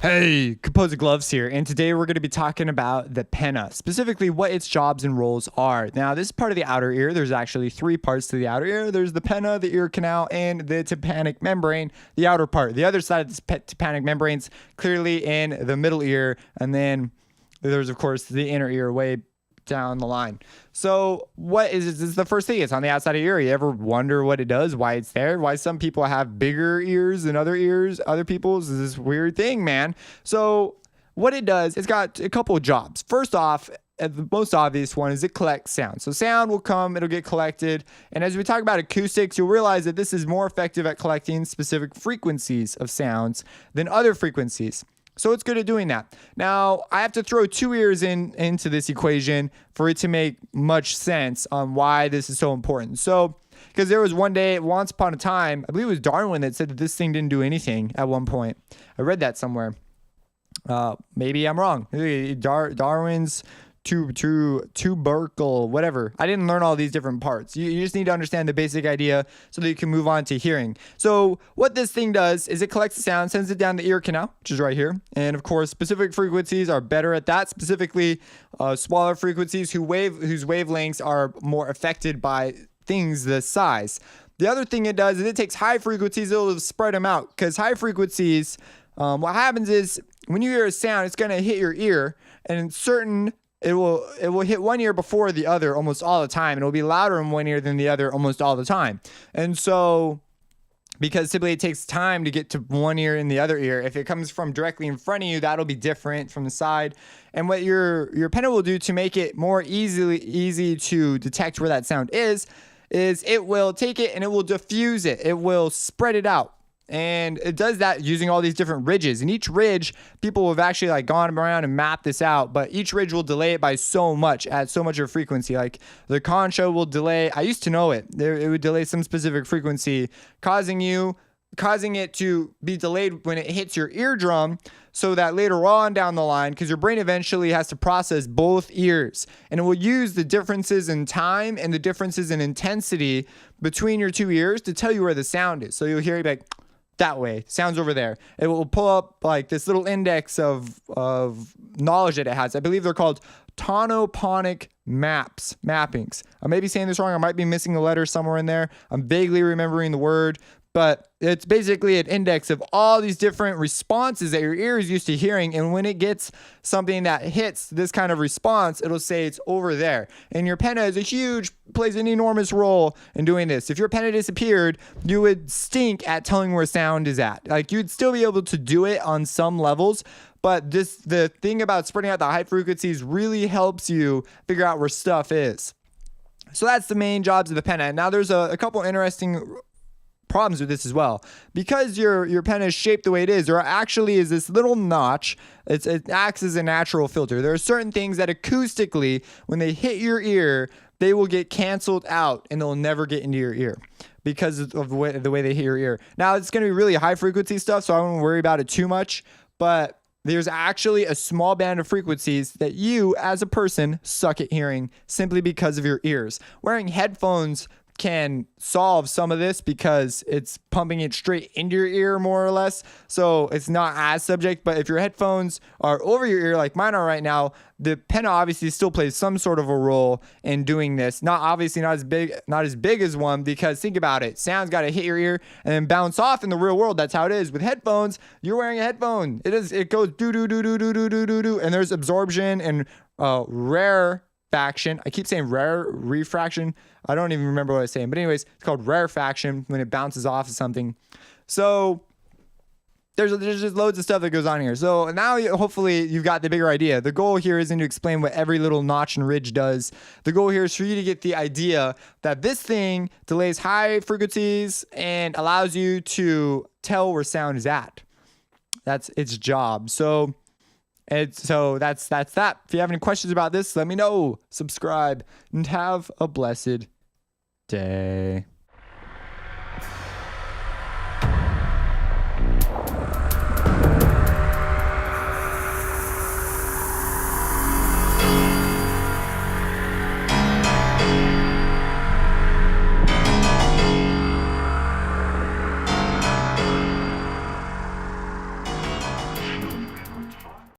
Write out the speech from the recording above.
Hey, Composer Gloves here, and today we're going to be talking about the pinna, specifically what its jobs and roles are. Now, this is part of the outer ear. There's actually three parts to the outer ear. There's the pinna, the ear canal, and the tympanic membrane, the outer part. The other side of this tympanic membrane's clearly in the middle ear, and then there's, of course, the inner ear way down the line. So what is the first thing? It's on the outside of your ear. You ever wonder what it does, why it's there, why some people have bigger ears than other ears, other people's? Is this weird thing, man. So what it does, it's got a couple of jobs. First off, the most obvious one is it collects sound. So sound will come, it'll get collected. And as we talk about acoustics, you'll realize that this is more effective at collecting specific frequencies of sounds than other frequencies. So it's good at doing that. Now, I have to throw two ears into this equation for it to make much sense on why this is so important. So, because there was one day, once upon a time, I believe it was Darwin that said that this thing didn't do anything at one point. I read that somewhere. Maybe I'm wrong. Darwin's tubercle, whatever. I didn't learn all these different parts. You just need to understand the basic idea so that you can move on to hearing. So what this thing does is it collects the sound, sends it down the ear canal, which is right here. And of course, specific frequencies are better at that. Specifically, smaller frequencies whose wavelengths are more affected by things this size. The other thing it does is it takes high frequencies, it'll spread them out. Because high frequencies, what happens is when you hear a sound, it's going to hit your ear, and in certain it will hit one ear before the other almost all the time. It'll be louder in one ear than the other almost all the time. And so, because simply it takes time to get to one ear and the other ear, if it comes from directly in front of you, that'll be different from the side. And what your pinna will do to make it more easy to detect where that sound is it will take it and it will diffuse it. It will spread it out. And it does that using all these different ridges. And each ridge, people have actually gone around and mapped this out. But each ridge will delay it by so much, at so much of frequency. Like the concha will delay. I used to know it. It would delay some specific frequency, causing it to be delayed when it hits your eardrum, so that later on down the line, because your brain eventually has to process both ears, and it will use the differences in time and the differences in intensity between your two ears to tell you where the sound is. So you'll hear it like, that way, sounds over there. It will pull up like this little index of knowledge that it has. I believe they're called tonoponic mappings. I may be saying this wrong. I might be missing a letter somewhere in there. I'm vaguely remembering the word, but it's basically an index of all these different responses that your ear is used to hearing. And when it gets something that hits this kind of response, it'll say it's over there. And your pinna plays an enormous role in doing this. If your pinna disappeared, you would stink at telling where sound is at. Like, you'd still be able to do it on some levels, but the thing about spreading out the high frequencies really helps you figure out where stuff is. So that's the main jobs of the pinna. Now there's a couple interesting problems with this as well. Because your pinna is shaped the way it is, there actually is this little notch. It acts as a natural filter. There are certain things that acoustically, when they hit your ear, they will get canceled out and they'll never get into your ear because of the way they hit your ear. Now, it's going to be really high frequency stuff, so I won't worry about it too much, but there's actually a small band of frequencies that you, as a person, suck at hearing simply because of your ears. Wearing headphones can solve some of this because it's pumping it straight into your ear more or less, so it's not as subject. But if your headphones are over your ear like mine are right now, the pinna obviously still plays some sort of a role in doing this. Not as big as one, because think about it, sound's got to hit your ear and then bounce off. In the real world, that's how it is. With headphones, you're wearing a headphone, it goes do do do do do do do do do, and there's absorption and rarefaction. I keep saying refraction. I don't even remember what I was saying. But anyways, it's called rarefaction when it bounces off of something. So there's just loads of stuff that goes on here. So now hopefully you've got the bigger idea. The goal here isn't to explain what every little notch and ridge does. The goal here is for you to get the idea that this thing delays high frequencies and allows you to tell where sound is at. That's its job. So that's that. If you have any questions about this, let me know. Subscribe and have a blessed day.